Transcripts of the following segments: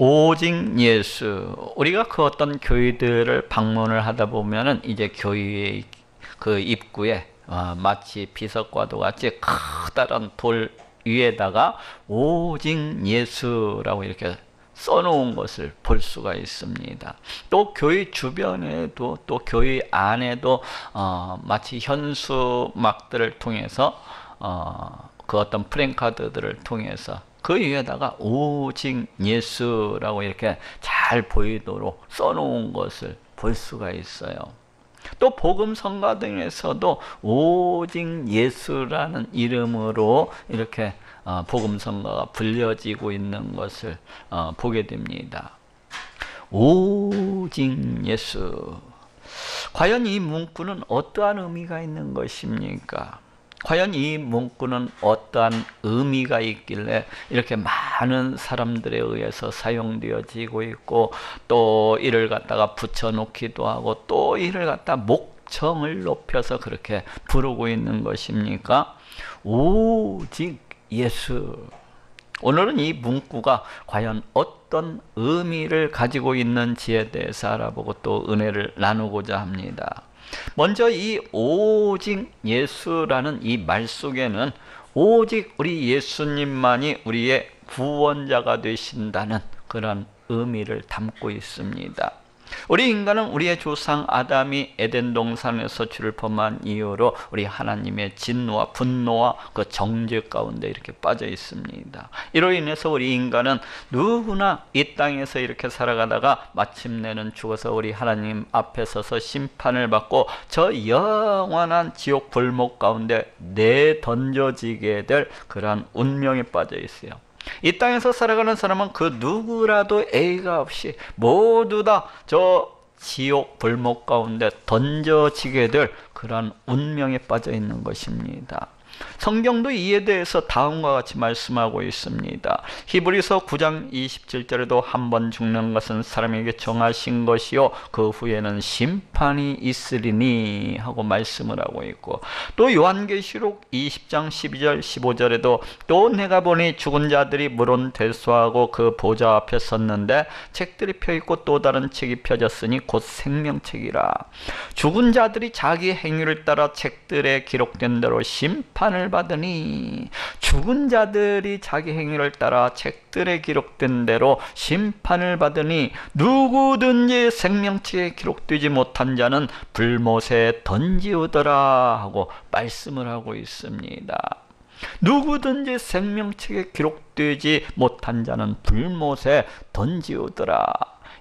오직 예수. 우리가 그 어떤 교회들을 방문을 하다 보면은 이제 교회의 그 입구에 마치 비석과도 같이 커다란 돌 위에다가 오직 예수라고 이렇게 써놓은 것을 볼 수가 있습니다. 또 교회 주변에도 또 교회 안에도 마치 현수막들을 통해서 그 어떤 프랭카드들을 통해서 그 위에다가 오직 예수라고 이렇게 잘 보이도록 써놓은 것을 볼 수가 있어요. 또 복음 성가 등에서도 오직 예수라는 이름으로 이렇게 복음 성가가 불려지고 있는 것을 보게 됩니다. 오직 예수. 과연 이 문구는 어떠한 의미가 있는 것입니까? 과연 이 문구는 어떠한 의미가 있길래 이렇게 많은 사람들에 의해서 사용되어지고 있고, 또 이를 갖다가 붙여놓기도 하고, 또 이를 갖다 목청을 높여서 그렇게 부르고 있는 것입니까? 오직 예수. 오늘은 이 문구가 과연 어떤 의미를 가지고 있는지에 대해서 알아보고 또 은혜를 나누고자 합니다. 먼저 이 오직 예수라는 이 말 속에는 오직 우리 예수님만이 우리의 구원자가 되신다는 그런 의미를 담고 있습니다. 우리 인간은 우리의 조상 아담이 에덴 동산에서 죄를 범한 이후로 우리 하나님의 진노와 분노와 그 정죄 가운데 이렇게 빠져 있습니다. 이로 인해서 우리 인간은 누구나 이 땅에서 이렇게 살아가다가 마침내는 죽어서 우리 하나님 앞에 서서 심판을 받고 저 영원한 지옥 불목 가운데 내던져지게 될 그러한 운명에 빠져 있어요. 이 땅에서 살아가는 사람은 그 누구라도 예의가 없이 모두 다 저 지옥 불목 가운데 던져지게 될 그러한 운명에 빠져 있는 것입니다. 성경도 이에 대해서 다음과 같이 말씀하고 있습니다. 히브리서 9장 27절에도 한 번 죽는 것은 사람에게 정하신 것이요 그 후에는 심판이 있으리니 하고 말씀을 하고 있고, 또 요한계시록 20장 12절 15절에도 또 내가 보니 죽은 자들이 물은 되수하고 그 보좌 앞에 섰는데 책들이 펴있고 또 다른 책이 펴졌으니 곧 생명책이라. 죽은 자들이 자기 행위를 따라 책들에 기록된 대로 심판을 받으니, 죽은 자들이 자기 행위를 따라 책들에 기록된 대로 심판을 받으니 누구든지 생명책에 기록되지 못한 자는 불못에 던지우더라 하고 말씀을 하고 있습니다. 누구든지 생명책에 기록되지 못한 자는 불못에 던지우더라.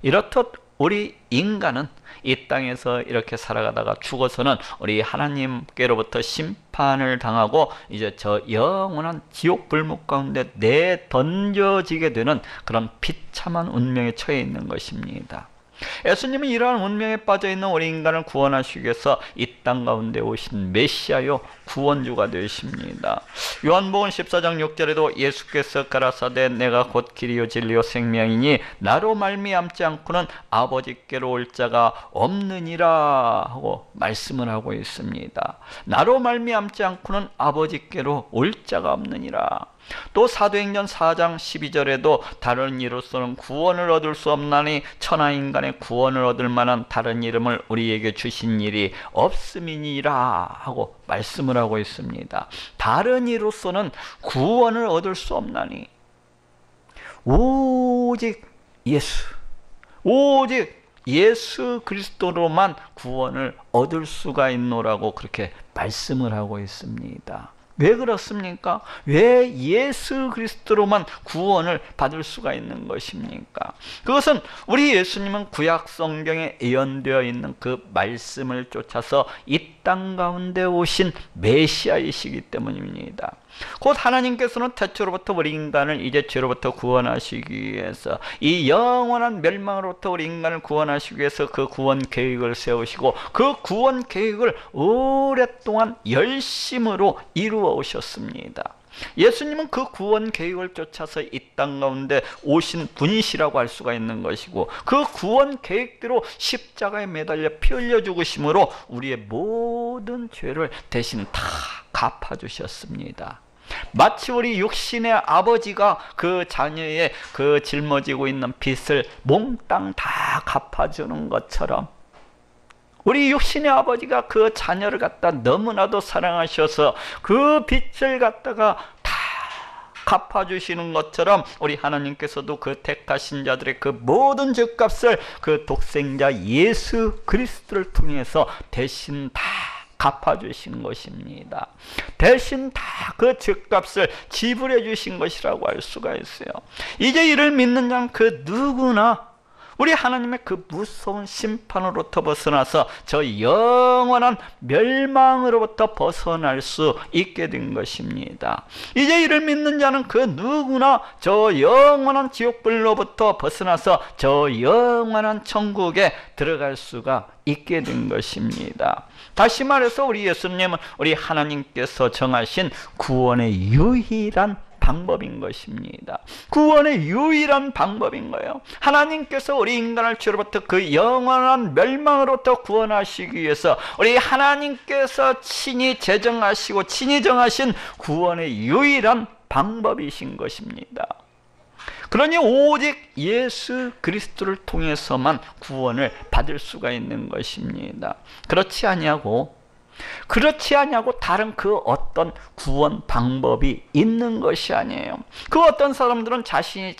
이렇듯 우리 인간은 이 땅에서 이렇게 살아가다가 죽어서는 우리 하나님께로부터 심판을 당하고 이제 저 영원한 지옥 불목 가운데 내던져지게 되는 그런 비참한 운명에 처해 있는 것입니다. 예수님은 이러한 운명에 빠져있는 우리 인간을 구원하시기 위해서 이 땅 가운데 오신 메시아요 구원주가 되십니다. 요한복음 14장 6절에도 예수께서 가라사대 내가 곧 길이요 진리요 생명이니 나로 말미암지 않고는 아버지께로 올 자가 없느니라 하고 말씀을 하고 있습니다. 나로 말미암지 않고는 아버지께로 올 자가 없느니라. 또 사도행전 4장 12절에도 다른 이로서는 구원을 얻을 수 없나니 천하인간의 구원을 얻을 만한 다른 이름을 우리에게 주신 일이 없음이니라 하고 말씀을 하고 있습니다. 다른 이로서는 구원을 얻을 수 없나니 오직 예수, 오직 예수 그리스도로만 구원을 얻을 수가 있노라고 그렇게 말씀을 하고 있습니다. 왜 그렇습니까? 왜 예수 그리스도로만 구원을 받을 수가 있는 것입니까? 그것은 우리 예수님은 구약 성경에 예언되어 있는 그 말씀을 쫓아서 이 땅 가운데 오신 메시아이시기 때문입니다. 곧 하나님께서는 태초로부터 우리 인간을 이제 죄로부터 구원하시기 위해서, 이 영원한 멸망으로부터 우리 인간을 구원하시기 위해서 그 구원 계획을 세우시고 그 구원 계획을 오랫동안 열심으로 이루어 오셨습니다. 예수님은 그 구원 계획을 쫓아서 이 땅 가운데 오신 분이시라고 할 수가 있는 것이고, 그 구원 계획대로 십자가에 매달려 피 흘려 죽으심으로 우리의 모든 죄를 대신 다 갚아주셨습니다. 마치 우리 육신의 아버지가 그 자녀의 그 짊어지고 있는 빚을 몽땅 다 갚아주는 것처럼, 우리 육신의 아버지가 그 자녀를 갖다 너무나도 사랑하셔서 그 빚을 갖다가 다 갚아주시는 것처럼, 우리 하나님께서도 그 택하신 자들의 그 모든 죄값을 그 독생자 예수 그리스도를 통해서 대신 다 갚아주신 것입니다. 대신 다 그 죄값을 지불해 주신 것이라고 할 수가 있어요. 이제 이를 믿는 자는 그 누구나 우리 하나님의 그 무서운 심판으로부터 벗어나서 저 영원한 멸망으로부터 벗어날 수 있게 된 것입니다. 이제 이를 믿는 자는 그 누구나 저 영원한 지옥불로부터 벗어나서 저 영원한 천국에 들어갈 수가 있게 된 것입니다. 다시 말해서 우리 예수님은 우리 하나님께서 정하신 구원의 유일한 방법인 것입니다. 구원의 유일한 방법인 거예요. 하나님께서 우리 인간을 죄로부터 그 영원한 멸망으로부터 구원하시기 위해서 우리 하나님께서 친히 제정하시고 친히 정하신 구원의 유일한 방법이신 것입니다. 그러니 오직 예수 그리스도를 통해서만 구원을 받을 수가 있는 것입니다. 그렇지 아니하고 다른 그 어떤 구원 방법이 있는 것이 아니에요. 그 어떤 사람들은 자신이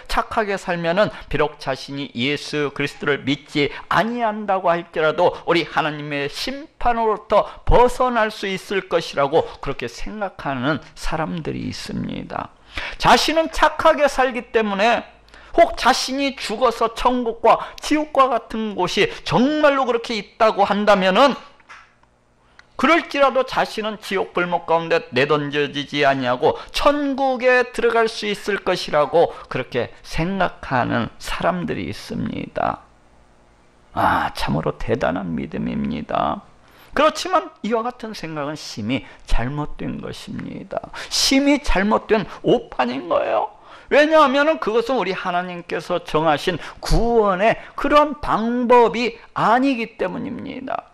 착하게 살면은 비록 자신이 예수 그리스도를 믿지 아니한다고 할지라도 우리 하나님의 심판으로부터 벗어날 수 있을 것이라고 그렇게 생각하는 사람들이 있습니다. 자신은 착하게 살기 때문에 혹 자신이 죽어서 천국과 지옥과 같은 곳이 정말로 그렇게 있다고 한다면은, 그럴지라도 자신은 지옥 불목 가운데 내던져지지 아니하고 천국에 들어갈 수 있을 것이라고 그렇게 생각하는 사람들이 있습니다. 참으로 대단한 믿음입니다. 그렇지만 이와 같은 생각은 심히 잘못된 것입니다. 심히 잘못된 오판인 거예요. 왜냐하면 그것은 우리 하나님께서 정하신 구원의 그런 방법이 아니기 때문입니다.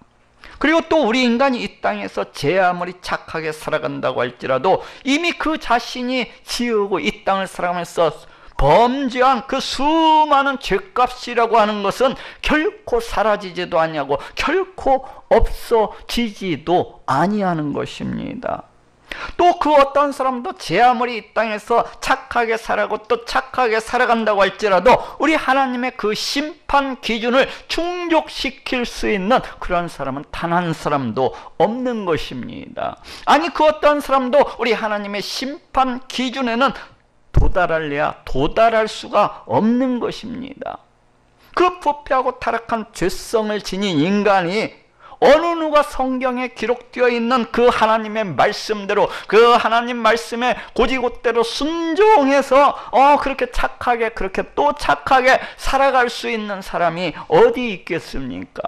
그리고 또 우리 인간이 이 땅에서 제 아무리 착하게 살아간다고 할지라도 이미 그 자신이 지으고 이 땅을 살아가면서 범죄한 그 수많은 죄값이라고 하는 것은 결코 사라지지도 아니하고 결코 없어지지도 아니하는 것입니다. 또 그 어떤 사람도 제 아무리 이 땅에서 착하게 살아가고 또 착하게 살아간다고 할지라도 우리 하나님의 그 심판 기준을 충족시킬 수 있는 그런 사람은 단 한 사람도 없는 것입니다. 아니, 그 어떤 사람도 우리 하나님의 심판 기준에는 도달할래야 도달할 수가 없는 것입니다. 그 부패하고 타락한 죄성을 지닌 인간이 어느 누가 성경에 기록되어 있는 그 하나님의 말씀대로, 그 하나님 말씀에 곧이곧대로 순종해서 그렇게 착하게, 그렇게 또 착하게 살아갈 수 있는 사람이 어디 있겠습니까?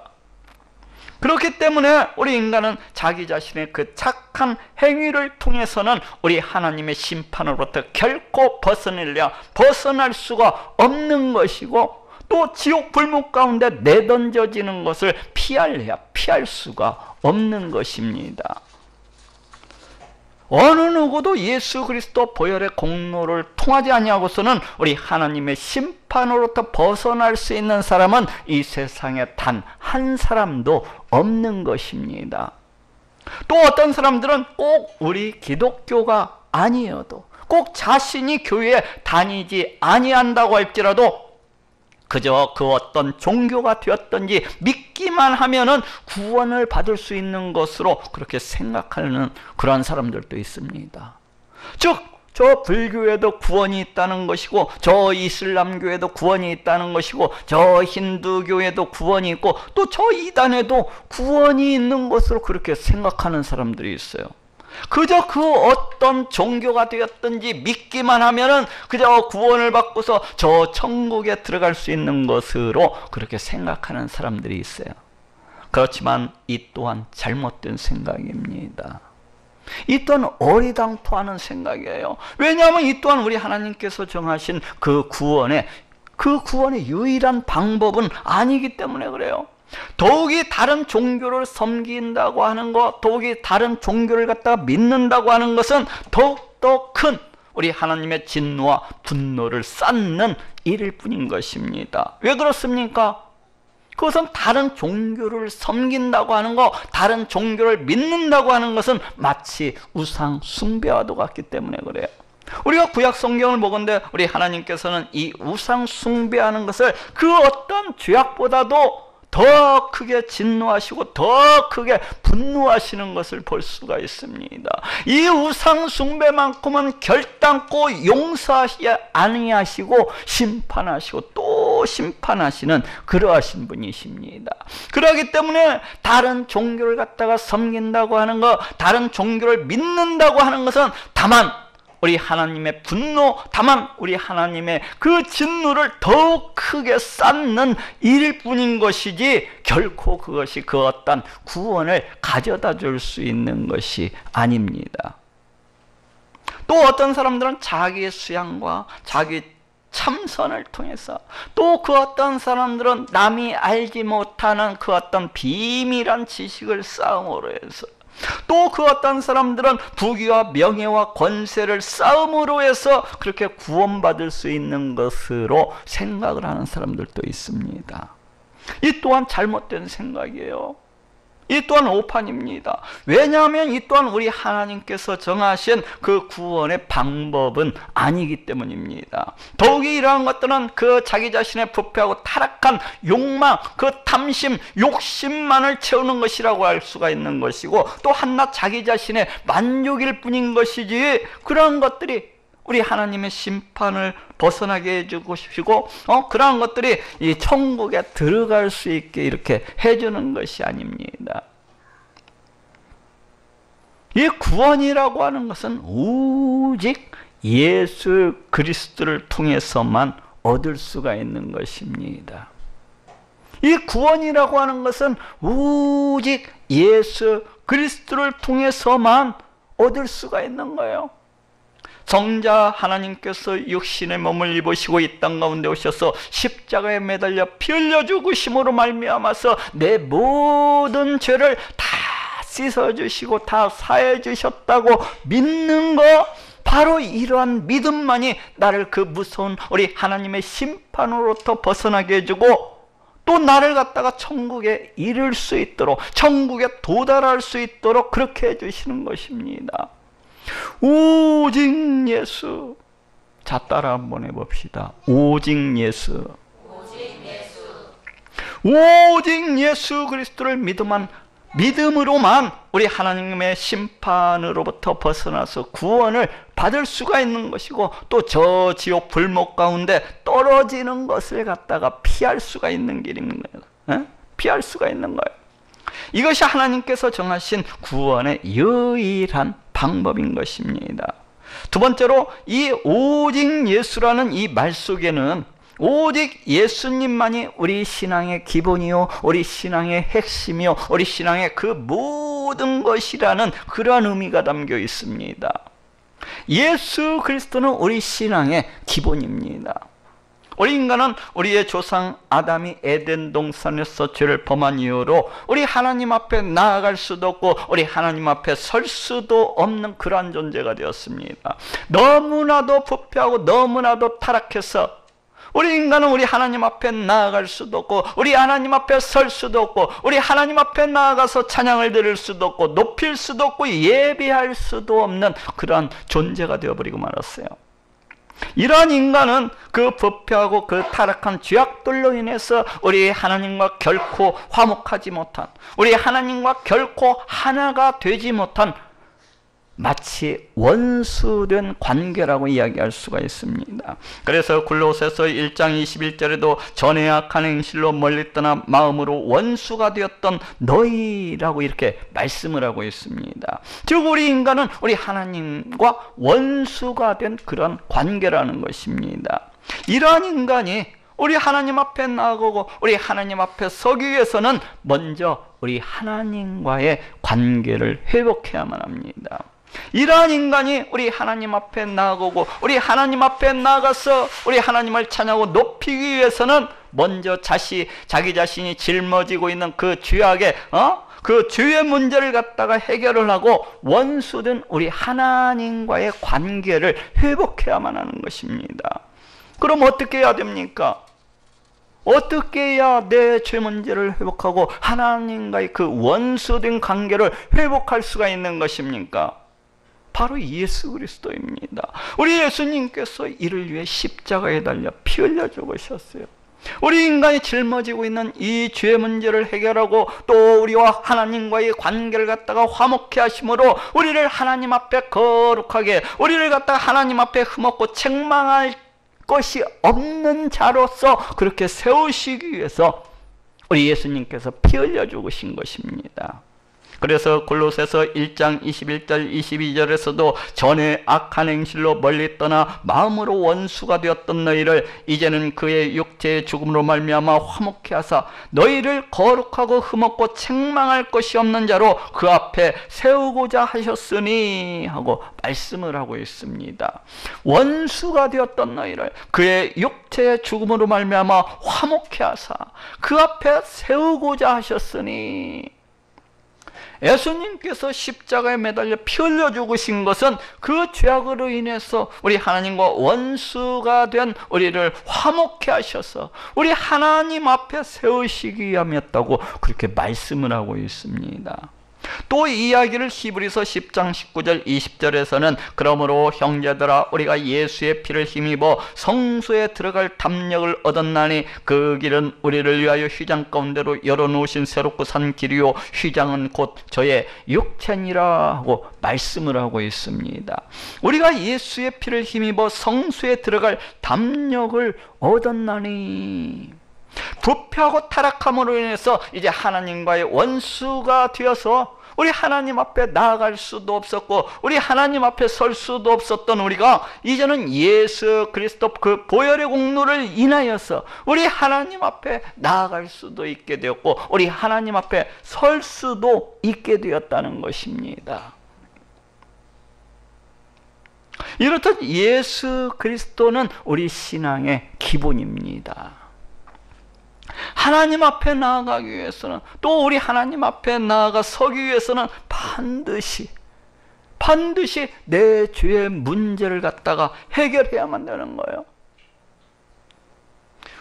그렇기 때문에 우리 인간은 자기 자신의 그 착한 행위를 통해서는 우리 하나님의 심판으로부터 결코 벗어날 수가 없는 것이고, 또 지옥 불목 가운데 내던져지는 것을 피할 수가 없는 것입니다. 어느 누구도 예수 그리스도 보혈의 공로를 통하지 아니하고서는 우리 하나님의 심판으로부터 벗어날 수 있는 사람은 이 세상에 단 한 사람도 없는 것입니다. 또 어떤 사람들은 꼭 우리 기독교가 아니어도, 꼭 자신이 교회에 다니지 아니한다고 할지라도 그저 그 어떤 종교가 되었든지 믿기만 하면은 구원을 받을 수 있는 것으로 그렇게 생각하는 그런 사람들도 있습니다. 즉, 저 불교에도 구원이 있다는 것이고, 저 이슬람교에도 구원이 있다는 것이고, 저 힌두교에도 구원이 있고, 또 저 이단에도 구원이 있는 것으로 그렇게 생각하는 사람들이 있어요. 그저 그 어떤 종교가 되었든지 믿기만 하면은 그저 구원을 받고서 저 천국에 들어갈 수 있는 것으로 그렇게 생각하는 사람들이 있어요. 그렇지만 이 또한 잘못된 생각입니다. 이 또한 어리당토하는 생각이에요. 왜냐하면 이 또한 우리 하나님께서 정하신 그 구원의 유일한 방법은 아니기 때문에 그래요. 더욱이 다른 종교를 섬긴다고 하는 것, 더욱이 다른 종교를 갖다가 믿는다고 하는 것은 더욱더 큰 우리 하나님의 진노와 분노를 쌓는 일일 뿐인 것입니다. 왜 그렇습니까? 그것은 다른 종교를 섬긴다고 하는 것, 다른 종교를 믿는다고 하는 것은 마치 우상 숭배와도 같기 때문에 그래요. 우리가 구약 성경을 보건대 우리 하나님께서는 이 우상 숭배하는 것을 그 어떤 죄악보다도 더 크게 진노하시고 더 크게 분노하시는 것을 볼 수가 있습니다. 이 우상 숭배만큼은 결단코 용서하시 아니하시고 심판하시고 또 심판하시는 그러하신 분이십니다. 그러기 때문에 다른 종교를 갖다가 섬긴다고 하는 것, 다른 종교를 믿는다고 하는 것은 다만 우리 하나님의 분노, 다만 우리 하나님의 그 진노를 더욱 크게 쌓는 일일 뿐인 것이지 결코 그것이 그 어떤 구원을 가져다 줄 수 있는 것이 아닙니다. 또 어떤 사람들은 자기의 수양과 자기 참선을 통해서, 또 그 어떤 사람들은 남이 알지 못하는 그 어떤 비밀한 지식을 쌓음으로 해서, 또 그 어떤 사람들은 부귀와 명예와 권세를 쌓음으로 해서 그렇게 구원받을 수 있는 것으로 생각을 하는 사람들도 있습니다. 이 또한 잘못된 생각이에요. 이 또한 오판입니다. 왜냐하면 이 또한 우리 하나님께서 정하신 그 구원의 방법은 아니기 때문입니다. 더욱이 이러한 것들은 그 자기 자신의 부패하고 타락한 욕망, 그 탐심, 욕심만을 채우는 것이라고 할 수가 있는 것이고, 또 한낱 자기 자신의 만족일 뿐인 것이지 그러한 것들이 우리 하나님의 심판을 벗어나게 해주고 싶으시고 그러한 것들이 이 천국에 들어갈 수 있게 이렇게 해주는 것이 아닙니다. 이 구원이라고 하는 것은 오직 예수 그리스도를 통해서만 얻을 수가 있는 것입니다. 이 구원이라고 하는 것은 오직 예수 그리스도를 통해서만 얻을 수가 있는 거예요. 정자 하나님께서 육신의 몸을 입으시고 이 땅 가운데 오셔서 십자가에 매달려 피 흘려 죽으심으로 말미암아서 내 모든 죄를 다 씻어주시고 다 사해 주셨다고 믿는 거, 바로 이러한 믿음만이 나를 그 무서운 우리 하나님의 심판으로부터 벗어나게 해주고, 또 나를 갖다가 천국에 이를 수 있도록, 천국에 도달할 수 있도록 그렇게 해주시는 것입니다. 오직 예수. 자, 따라 한번 해봅시다. 오직 예수. 오직 예수 그리스도를 믿음으로만 우리 하나님의 심판으로부터 벗어나서 구원을 받을 수가 있는 것이고, 또 저 지옥 불목 가운데 떨어지는 것을 갖다가 피할 수가 있는 길입니다. 피할 수가 있는 거예요. 이것이 하나님께서 정하신 구원의 유일한 방법인 것입니다. 두 번째로, 이 오직 예수라는 이 말 속에는 오직 예수님만이 우리 신앙의 기본이요, 우리 신앙의 핵심이요, 우리 신앙의 그 모든 것이라는 그러한 의미가 담겨 있습니다. 예수 그리스도는 우리 신앙의 기본입니다. 우리 인간은 우리의 조상 아담이 에덴 동산에서 죄를 범한 이후로 우리 하나님 앞에 나아갈 수도 없고 우리 하나님 앞에 설 수도 없는 그러한 존재가 되었습니다. 너무나도 부패하고 너무나도 타락해서 우리 인간은 우리 하나님 앞에 나아갈 수도 없고 우리 하나님 앞에 설 수도 없고 우리 하나님 앞에 나아가서 찬양을 드릴 수도 없고 높일 수도 없고 예배할 수도 없는 그러한 존재가 되어버리고 말았어요. 이러한 인간은 그 부패하고 그 타락한 죄악들로 인해서 우리 하나님과 결코 화목하지 못한, 우리 하나님과 결코 하나가 되지 못한 마치 원수된 관계라고 이야기할 수가 있습니다. 그래서 골로새서 1장 21절에도 전에 악한 행실로 멀리 떠나 마음으로 원수가 되었던 너희라고 이렇게 말씀을 하고 있습니다. 즉 우리 인간은 우리 하나님과 원수가 된 그런 관계라는 것입니다. 이러한 인간이 우리 하나님 앞에 나아가고 우리 하나님 앞에 서기 위해서는 먼저 우리 하나님과의 관계를 회복해야만 합니다. 이러한 인간이 우리 하나님 앞에 나아가고 우리 하나님 앞에 나아가서 우리 하나님을 찬양하고 높이기 위해서는 먼저 자기 자신이 짊어지고 있는 그 죄악의 그 죄의 문제를 갖다가 해결을 하고 원수된 우리 하나님과의 관계를 회복해야만 하는 것입니다. 그럼 어떻게 해야 됩니까? 어떻게 해야 내 죄 문제를 회복하고 하나님과의 그 원수된 관계를 회복할 수가 있는 것입니까? 바로 예수 그리스도입니다. 우리 예수님께서 이를 위해 십자가에 달려 피 흘려 죽으셨어요. 우리 인간이 짊어지고 있는 이 죄 문제를 해결하고 또 우리와 하나님과의 관계를 갖다가 화목케 하심으로 우리를 하나님 앞에 거룩하게, 우리를 갖다가 하나님 앞에 흠없고 책망할 것이 없는 자로서 그렇게 세우시기 위해서 우리 예수님께서 피 흘려 죽으신 것입니다. 그래서 골로새서 1장 21절 22절에서도 전에 악한 행실로 멀리 떠나 마음으로 원수가 되었던 너희를 이제는 그의 육체의 죽음으로 말미암아 화목케 하사 너희를 거룩하고 흠없고 책망할 것이 없는 자로 그 앞에 세우고자 하셨으니 하고 말씀을 하고 있습니다. 원수가 되었던 너희를 그의 육체의 죽음으로 말미암아 화목케 하사 그 앞에 세우고자 하셨으니, 예수님께서 십자가에 매달려 피 흘려 죽으신 것은 그 죄악으로 인해서 우리 하나님과 원수가 된 우리를 화목케 하셔서 우리 하나님 앞에 세우시기 위함이었다고 그렇게 말씀을 하고 있습니다. 또 이 이야기를 히브리서 10장 19절 20절에서는 그러므로 형제들아 우리가 예수의 피를 힘입어 성소에 들어갈 담력을 얻었나니 그 길은 우리를 위하여 휘장 가운데로 열어놓으신 새롭고 산 길이요 휘장은 곧 저의 육체니라 하고 말씀을 하고 있습니다. 우리가 예수의 피를 힘입어 성소에 들어갈 담력을 얻었나니, 부패하고 타락함으로 인해서 이제 하나님과의 원수가 되어서 우리 하나님 앞에 나아갈 수도 없었고 우리 하나님 앞에 설 수도 없었던 우리가 이제는 예수 그리스도 그 보혈의 공로를 인하여서 우리 하나님 앞에 나아갈 수도 있게 되었고 우리 하나님 앞에 설 수도 있게 되었다는 것입니다. 이렇듯 예수 그리스도는 우리 신앙의 기본입니다. 하나님 앞에 나아가기 위해서는, 또 우리 하나님 앞에 나아가 서기 위해서는 반드시 내 죄의 문제를 갖다가 해결해야만 되는 거예요.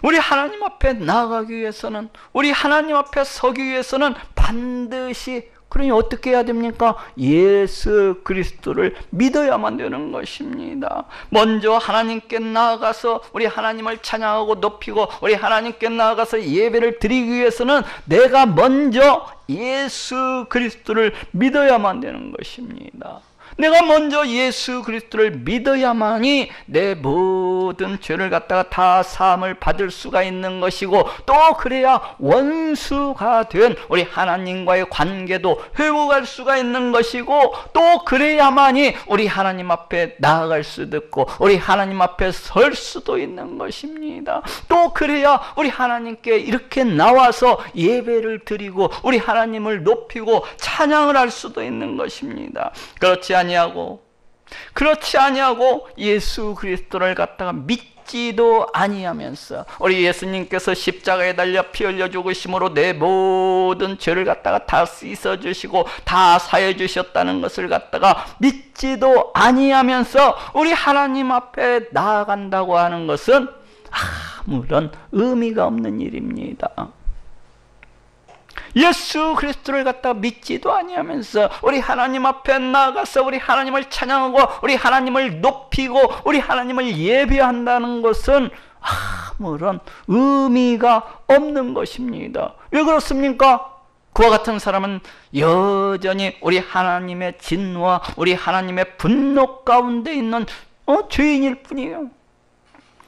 우리 하나님 앞에 나아가기 위해서는, 우리 하나님 앞에 서기 위해서는 반드시, 그러니 어떻게 해야 됩니까? 예수 그리스도를 믿어야만 되는 것입니다. 먼저 하나님께 나아가서 우리 하나님을 찬양하고 높이고 우리 하나님께 나아가서 예배를 드리기 위해서는 내가 먼저 예수 그리스도를 믿어야만 되는 것입니다. 내가 먼저 예수 그리스도를 믿어야만이 내 모든 죄를 갖다가 다 사함을 받을 수가 있는 것이고, 또 그래야 원수가 된 우리 하나님과의 관계도 회복할 수가 있는 것이고, 또 그래야만이 우리 하나님 앞에 나아갈 수도 있고 우리 하나님 앞에 설 수도 있는 것입니다. 또 그래야 우리 하나님께 이렇게 나와서 예배를 드리고 우리 하나님을 높이고 찬양을 할 수도 있는 것입니다. 그렇지 아니하고 예수 그리스도를 갖다가 믿지도 아니하면서 우리 예수님께서 십자가에 달려 피 흘려 죽으심으로 내 모든 죄를 갖다가 다 씻어 주시고 다 사해 주셨다는 것을 갖다가 믿지도 아니하면서 우리 하나님 앞에 나아간다고 하는 것은 아무런 의미가 없는 일입니다. 예수 그리스도를 갖다 믿지도 아니하면서 우리 하나님 앞에 나아가서 우리 하나님을 찬양하고 우리 하나님을 높이고 우리 하나님을 예배한다는 것은 아무런 의미가 없는 것입니다. 왜 그렇습니까? 그와 같은 사람은 여전히 우리 하나님의 진노와 우리 하나님의 분노 가운데 있는 죄인일 뿐이에요.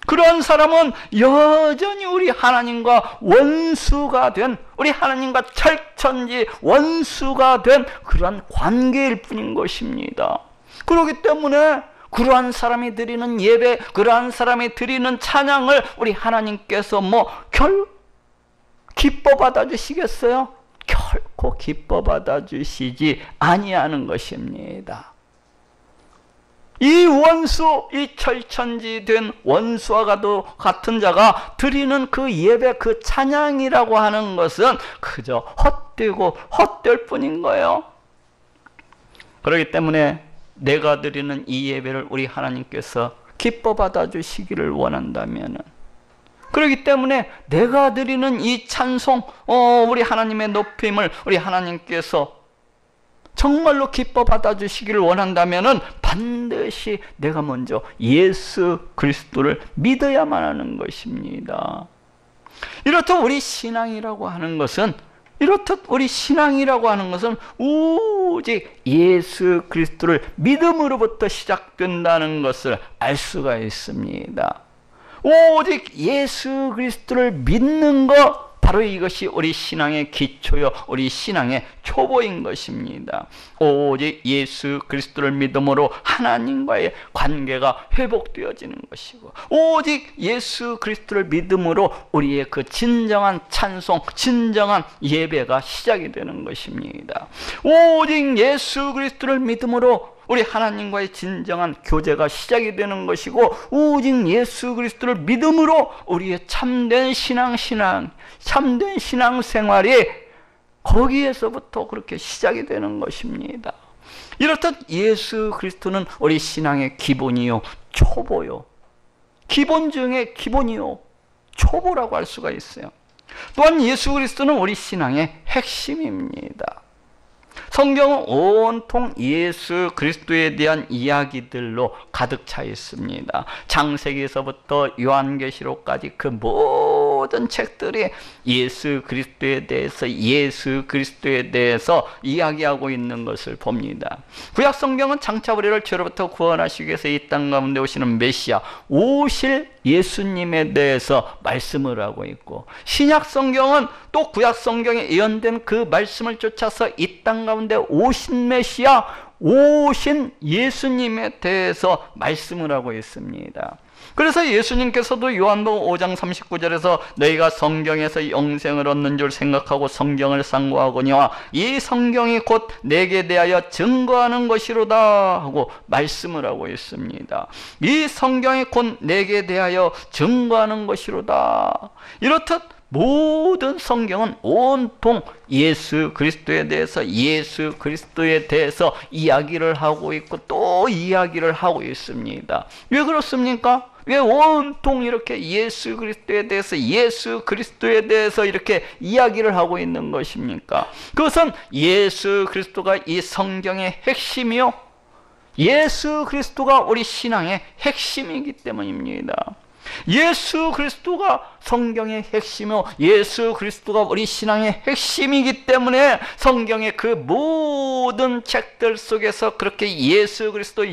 그런 사람은 여전히 우리 하나님과 원수가 된, 우리 하나님과 철천지 원수가 된 그러한 관계일 뿐인 것입니다. 그렇기 때문에 그러한 사람이 드리는 예배, 그러한 사람이 드리는 찬양을 우리 하나님께서 기뻐 받아주시겠어요? 결코 기뻐 받아주시지 아니하는 것입니다. 이 원수, 이 철천지 된 원수와 같은 자가 드리는 그 예배, 그 찬양이라고 하는 것은 그저 헛되고 헛될 뿐인 거예요. 그렇기 때문에 내가 드리는 이 예배를 우리 하나님께서 기뻐 받아주시기를 원한다면, 그렇기 때문에 내가 드리는 이 찬송, 우리 하나님의 높임을 우리 하나님께서 정말로 기뻐 받아주시기를 원한다면 반드시 내가 먼저 예수 그리스도를 믿어야만 하는 것입니다. 이렇듯 우리 신앙이라고 하는 것은 오직 예수 그리스도를 믿음으로부터 시작된다는 것을 알 수가 있습니다. 오직 예수 그리스도를 믿는 것, 바로 이것이 우리 신앙의 기초요, 우리 신앙의 초보인 것입니다. 오직 예수 그리스도를 믿음으로 하나님과의 관계가 회복되어지는 것이고, 오직 예수 그리스도를 믿음으로 우리의 그 진정한 찬송, 진정한 예배가 시작이 되는 것입니다. 오직 예수 그리스도를 믿음으로 우리 하나님과의 진정한 교제가 시작이 되는 것이고, 오직 예수 그리스도를 믿음으로 우리의 참된 참된 신앙생활이 거기에서부터 그렇게 시작이 되는 것입니다. 이렇듯 예수 그리스도는 우리 신앙의 기본이요, 초보요, 기본 중에 기본이요, 초보라고 할 수가 있어요. 또한 예수 그리스도는 우리 신앙의 핵심입니다. 성경은 온통 예수 그리스도에 대한 이야기들로 가득 차 있습니다. 창세기에서부터 요한계시록까지 그 모든 책들이 예수 그리스도에 대해서 이야기하고 있는 것을 봅니다. 구약 성경은 장차 우리를 죄로부터 구원하시기 위해서 이 땅 가운데 오시는 메시아, 오실 예수님에 대해서 말씀을 하고 있고, 신약 성경은 또 구약 성경에 예언된 그 말씀을 쫓아서 이 땅 가운데 오신 메시아, 오신 예수님에 대해서 말씀을 하고 있습니다. 그래서 예수님께서도 요한복음 5장 39절에서 너희가 성경에서 영생을 얻는 줄 생각하고 성경을 상고하거니와 이 성경이 곧 내게 대하여 증거하는 것이로다 하고 말씀을 하고 있습니다. 이 성경이 곧 내게 대하여 증거하는 것이로다. 이렇듯 모든 성경은 온통 예수 그리스도에 대해서 이야기를 하고 있고 또 이야기를 하고 있습니다. 왜 그렇습니까? 왜 온통 이렇게 예수 그리스도에 대해서 이렇게 이야기를 하고 있는 것입니까? 그것은 예수 그리스도가 이 성경의 핵심이요, 예수 그리스도가 우리 신앙의 핵심이기 때문입니다. 예수 그리스도가 성경의 핵심이요, 예수 그리스도가 우리 신앙의 핵심이기 때문에 성경의 그 모든 책들 속에서 그렇게 예수 그리스도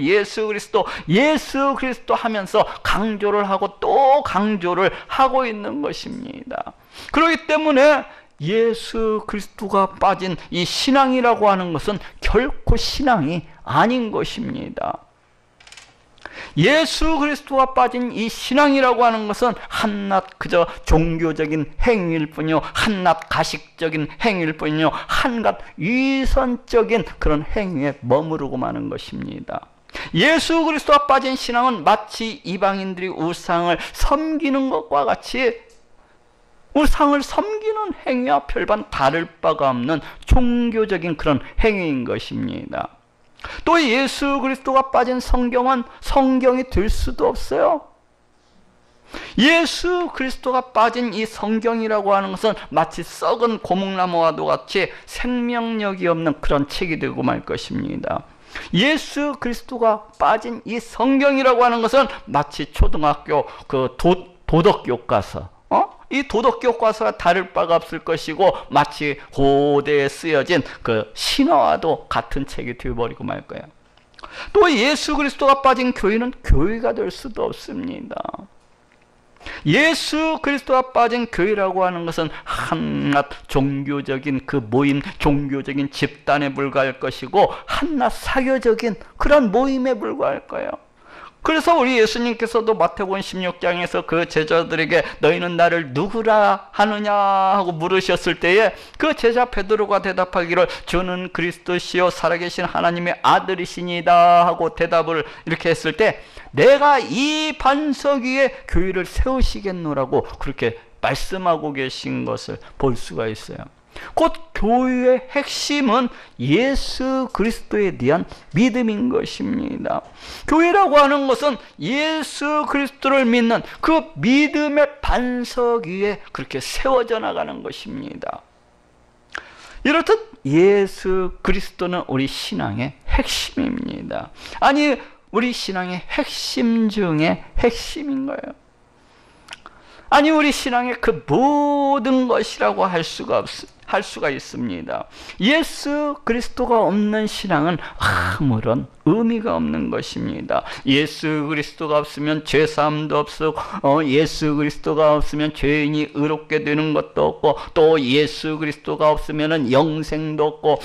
하면서 강조를 하고 또 강조를 하고 있는 것입니다. 그렇기 때문에 예수 그리스도가 빠진 이 신앙이라고 하는 것은 결코 신앙이 아닌 것입니다. 예수 그리스도가 빠진 이 신앙이라고 하는 것은 한낱 그저 종교적인 행위일 뿐이요, 한낱 가식적인 행위일 뿐이요, 한낱 위선적인 그런 행위에 머무르고 마는 것입니다. 예수 그리스도가 빠진 신앙은 마치 이방인들이 우상을 섬기는 것과 같이 우상을 섬기는 행위와 별반 다를 바가 없는 종교적인 그런 행위인 것입니다. 또 예수 그리스도가 빠진 성경은 성경이 될 수도 없어요. 예수 그리스도가 빠진 이 성경이라고 하는 것은 마치 썩은 고목나무와도 같이 생명력이 없는 그런 책이 되고 말 것입니다. 예수 그리스도가 빠진 이 성경이라고 하는 것은 마치 초등학교 그 도덕 교과서, 이 도덕 교과서와 다를 바가 없을 것이고 마치 고대에 쓰여진 그 신화와도 같은 책이 되어버리고 말 거예요. 또 예수 그리스도가 빠진 교회는 교회가 될 수도 없습니다. 예수 그리스도가 빠진 교회라고 하는 것은 한낱 종교적인 그 모임, 종교적인 집단에 불과할 것이고 한낱 사교적인 그런 모임에 불과할 거예요. 그래서 우리 예수님께서도 마태복음 16장에서 그 제자들에게 너희는 나를 누구라 하느냐 하고 물으셨을 때에 그 제자 베드로가 대답하기를 주는 그리스도시요 살아계신 하나님의 아들이시니다 하고 대답을 이렇게 했을 때 내가 이 반석 위에 교회를 세우시겠노라고 그렇게 말씀하고 계신 것을 볼 수가 있어요. 곧 교회의 핵심은 예수 그리스도에 대한 믿음인 것입니다. 교회라고 하는 것은 예수 그리스도를 믿는 그 믿음의 반석 위에 그렇게 세워져 나가는 것입니다. 이렇듯 예수 그리스도는 우리 신앙의 핵심입니다. 아니, 우리 신앙의 핵심 중에 핵심인 거예요. 아니, 우리 신앙의 그 모든 것이라고 할 수가 있습니다. 예수 그리스도가 없는 신앙은 아무런 의미가 없는 것입니다. 예수 그리스도가 없으면 죄사함도 없고 예수 그리스도가 없으면 죄인이 의롭게 되는 것도 없고 또 예수 그리스도가 없으면 영생도 없고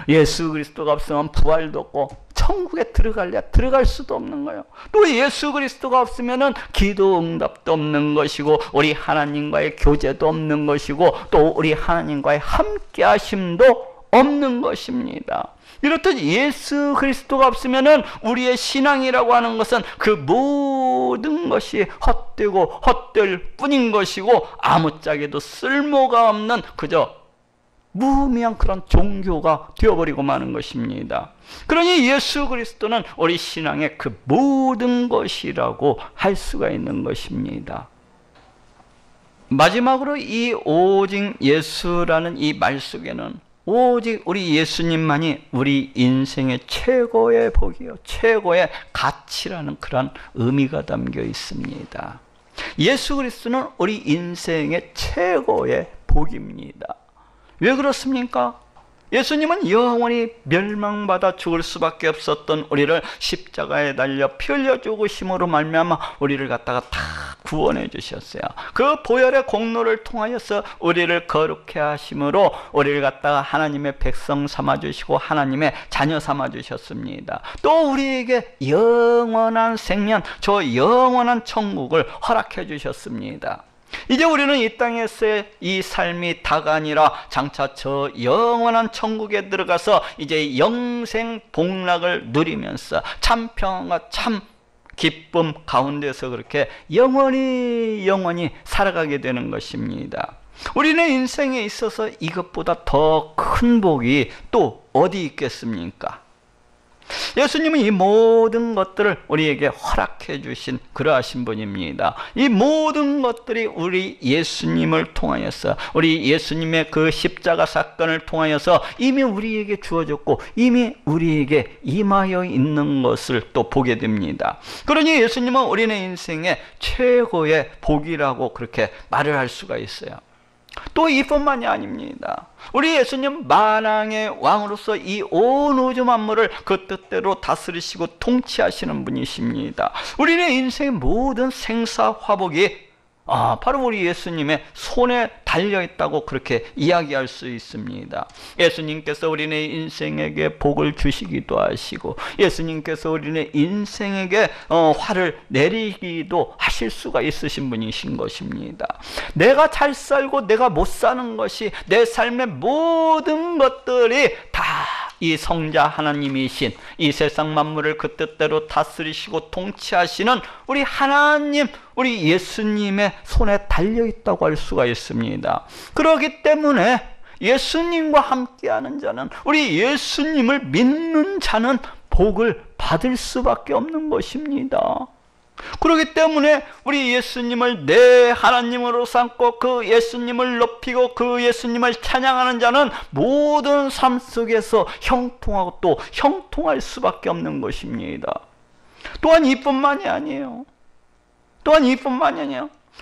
예수 그리스도가 없으면 부활도 없고 천국에 들어갈 수도 없는 거예요. 또 예수 그리스도가 없으면 기도 응답도 없는 것이고 우리 하나님과의 교제도 없는 것이고 또 우리 하나님과의 함께 하심도 없는 것입니다. 이렇듯 예수 그리스도가 없으면 우리의 신앙이라고 하는 것은 그 모든 것이 헛되고 헛될 뿐인 것이고 아무짝에도 쓸모가 없는 그저 무의미한 그런 종교가 되어버리고 마는 것입니다. 그러니 예수 그리스도는 우리 신앙의 그 모든 것이라고 할 수가 있는 것입니다. 마지막으로 이 오직 예수라는 이 말 속에는 오직 우리 예수님만이 우리 인생의 최고의 복이요, 최고의 가치라는 그런 의미가 담겨 있습니다. 예수 그리스도는 우리 인생의 최고의 복입니다. 왜 그렇습니까? 예수님은 영원히 멸망받아 죽을 수밖에 없었던 우리를 십자가에 달려 피 흘려 죽으심으로 말미암아 우리를 갖다가 다 구원해 주셨어요. 그 보혈의 공로를 통하여서 우리를 거룩해 하심으로 우리를 갖다가 하나님의 백성 삼아 주시고 하나님의 자녀 삼아 주셨습니다. 또 우리에게 영원한 생명, 저 영원한 천국을 허락해 주셨습니다. 이제 우리는 이 땅에서의 이 삶이 다가 아니라 장차 저 영원한 천국에 들어가서 이제 영생 복락을 누리면서 참 평안과 참 기쁨 가운데서 그렇게 영원히 살아가게 되는 것입니다. 우리는 인생에 있어서 이것보다 더 큰 복이 또 어디 있겠습니까? 예수님은 이 모든 것들을 우리에게 허락해 주신 그러하신 분입니다. 이 모든 것들이 우리 예수님을 통하여서 우리 예수님의 그 십자가 사건을 통하여서 이미 우리에게 주어졌고 이미 우리에게 임하여 있는 것을 또 보게 됩니다. 그러니 예수님은 우리의 인생의 최고의 복이라고 그렇게 말을 할 수가 있어요. 또 이뿐만이 아닙니다. 우리 예수님 만왕의 왕으로서 이 온 우주 만물을 그 뜻대로 다스리시고 통치하시는 분이십니다. 우리의 인생의 모든 생사화복이 바로 우리 예수님의 손에 달려있다고 그렇게 이야기할 수 있습니다. 예수님께서 우리의 인생에게 복을 주시기도 하시고 예수님께서 우리의 인생에게 화를 내리기도 하실 수가 있으신 분이신 것입니다. 내가 잘 살고 내가 못 사는 것이 내 삶의 모든 것들이 다 이 성자 하나님이신 이 세상 만물을 그 뜻대로 다스리시고 통치하시는 우리 하나님, 우리 예수님의 손에 달려있다고 할 수가 있습니다. 그렇기 때문에 예수님과 함께하는 자는, 우리 예수님을 믿는 자는 복을 받을 수밖에 없는 것입니다. 그렇기 때문에 우리 예수님을 내 하나님으로 삼고 그 예수님을 높이고 그 예수님을 찬양하는 자는 모든 삶 속에서 형통하고 또 형통할 수밖에 없는 것입니다. 또한 이뿐만이 아니에요.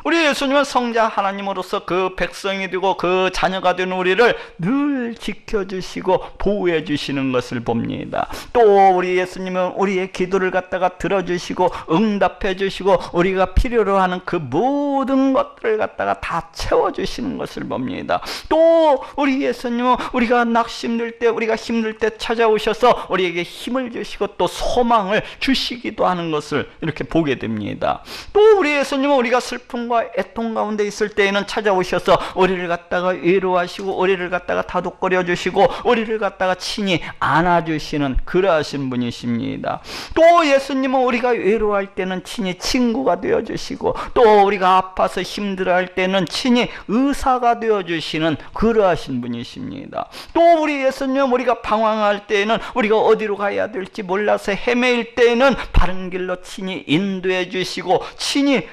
우리 예수님은 성자 하나님으로서 그 백성이 되고 그 자녀가 된 우리를 늘 지켜주시고 보호해 주시는 것을 봅니다. 또 우리 예수님은 우리의 기도를 갖다가 들어주시고 응답해 주시고 우리가 필요로 하는 그 모든 것들을 갖다가 다 채워주시는 것을 봅니다. 또 우리 예수님은 우리가 낙심될 때, 우리가 힘들 때 찾아오셔서 우리에게 힘을 주시고 또 소망을 주시기도 하는 것을 이렇게 보게 됩니다. 또 우리 예수님은 우리가 슬픔과 애통 가운데 있을 때에는 찾아오셔서 우리를 갖다가 위로하시고 우리를 갖다가 다독거려 주시고 우리를 갖다가 친히 안아주시는 그러하신 분이십니다. 또 예수님은 우리가 외로워할 때는 친히 친구가 되어주시고 또 우리가 아파서 힘들어할 때는 친히 의사가 되어주시는 그러하신 분이십니다. 또 우리 예수님은 우리가 방황할 때에는 우리가 어디로 가야 될지 몰라서 헤매일 때에는 바른 길로 친히 인도해 주시고 친히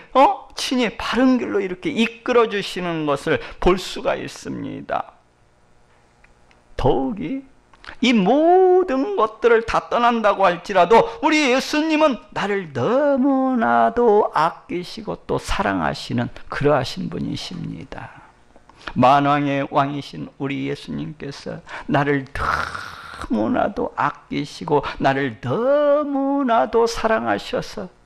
바른 길로 이렇게 이끌어 주시는 것을 볼 수가 있습니다. 더욱이 이 모든 것들을 다 떠난다고 할지라도 우리 예수님은 나를 너무나도 아끼시고 또 사랑하시는 그러하신 분이십니다. 만왕의 왕이신 우리 예수님께서 나를 너무나도 아끼시고 나를 너무나도 사랑하셔서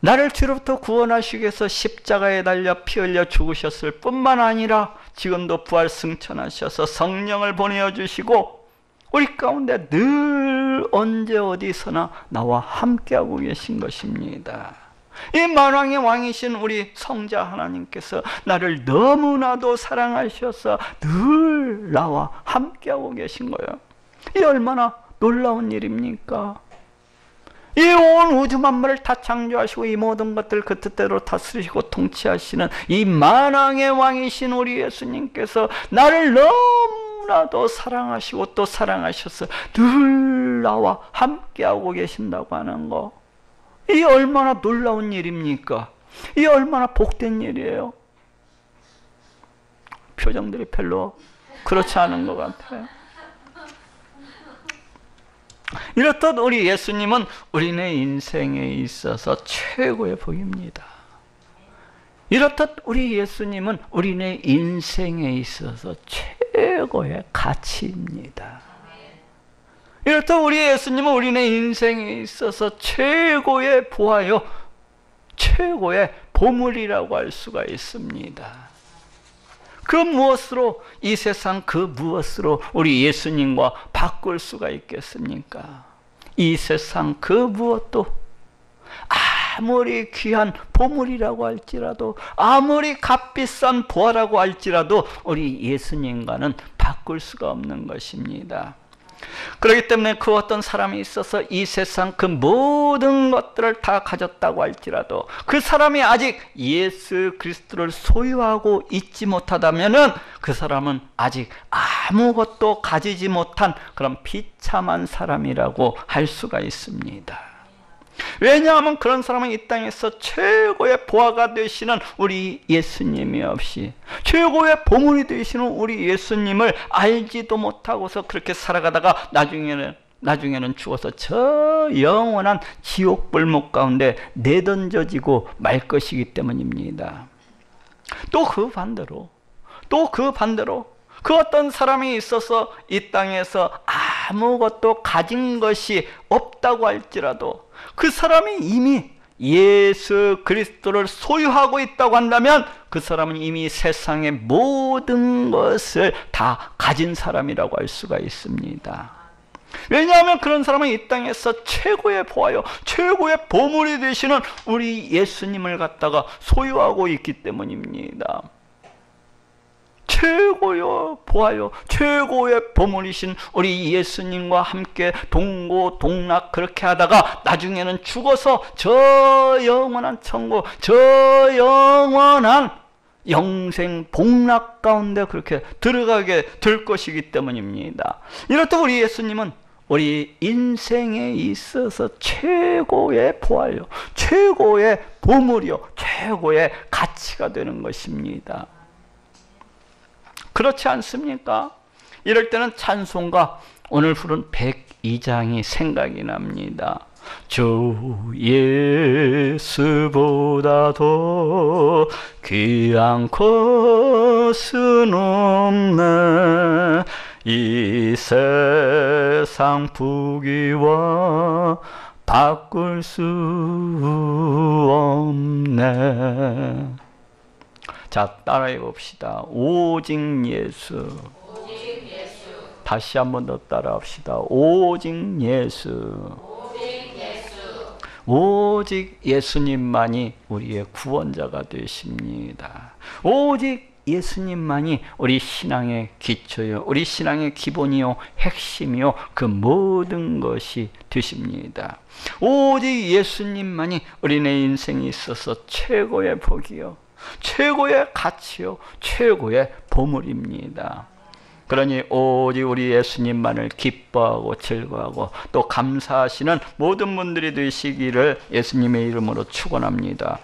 나를 죄로부터 구원하시기 위해서 십자가에 달려 피 흘려 죽으셨을 뿐만 아니라 지금도 부활 승천하셔서 성령을 보내주시고 우리 가운데 늘 언제 어디서나 나와 함께하고 계신 것입니다. 이 만왕의 왕이신 우리 성자 하나님께서 나를 너무나도 사랑하셔서 늘 나와 함께하고 계신 거예요. 이 얼마나 놀라운 일입니까? 이 온 우주 만물을 다 창조하시고 이 모든 것들 그 뜻대로 다스리시고 통치하시는 이 만왕의 왕이신 우리 예수님께서 나를 너무나도 사랑하시고 또 사랑하셔서 늘 나와 함께하고 계신다고 하는 거, 이 얼마나 놀라운 일입니까? 이 얼마나 복된 일이에요. 표정들이 별로 그렇지 않은 것 같아요. 이렇듯 우리 예수님은 우리네 인생에 있어서 최고의 복입니다. 이렇듯 우리 예수님은 우리네 인생에 있어서 최고의 가치입니다. 이렇듯 우리 예수님은 우리네 인생에 있어서 최고의 보화요, 최고의 보물이라고 할 수가 있습니다. 그 무엇으로, 이 세상 그 무엇으로 우리 예수님과 바꿀 수가 있겠습니까? 이 세상 그 무엇도 아무리 귀한 보물이라고 할지라도, 아무리 값비싼 보화라고 할지라도 우리 예수님과는 바꿀 수가 없는 것입니다. 그렇기 때문에 그 어떤 사람이 있어서 이 세상 그 모든 것들을 다 가졌다고 할지라도 그 사람이 아직 예수 그리스도를 소유하고 있지 못하다면은 그 사람은 아직 아무것도 가지지 못한 그런 비참한 사람이라고 할 수가 있습니다. 왜냐하면 그런 사람은 이 땅에서 최고의 보화가 되시는 우리 예수님이 없이, 최고의 보물이 되시는 우리 예수님을 알지도 못하고서 그렇게 살아가다가 나중에는 죽어서 저 영원한 지옥 불목 가운데 내던져지고 말 것이기 때문입니다. 또 그 반대로 그 어떤 사람이 있어서 이 땅에서 아무것도 가진 것이 없다고 할지라도 그 사람이 이미 예수 그리스도를 소유하고 있다고 한다면 그 사람은 이미 세상의 모든 것을 다 가진 사람이라고 할 수가 있습니다. 왜냐하면 그런 사람은 이 땅에서 최고의 보화요, 최고의 보물이 되시는 우리 예수님을 갖다가 소유하고 있기 때문입니다. 최고의 보화요, 최고의 보물이신 우리 예수님과 함께 동고동락 그렇게 하다가 나중에는 죽어서 저 영원한 천국, 저 영원한 영생 복락 가운데 그렇게 들어가게 될 것이기 때문입니다. 이렇듯 우리 예수님은 우리 인생에 있어서 최고의 보화요, 최고의 보물이요, 최고의 가치가 되는 것입니다. 그렇지 않습니까? 이럴 때는 찬송가 오늘 부른 102장이 생각이 납니다. 주 예수보다 더 귀한 것은 없네. 이 세상 부귀와 바꿀 수 없네. 자, 따라해 봅시다. 오직 예수. 다시 한 번 더 따라합시다. 오직 예수. 오직 예수님만이 우리의 구원자가 되십니다. 오직 예수님만이 우리 신앙의 기초요, 우리 신앙의 기본이요, 핵심이요, 그 모든 것이 되십니다. 오직 예수님만이 우리네 인생에 있어서 최고의 복이요, 최고의 가치요, 최고의 보물입니다. 그러니 오직 우리 예수님만을 기뻐하고 즐거워하고 또 감사하시는 모든 분들이 되시기를 예수님의 이름으로 축원합니다.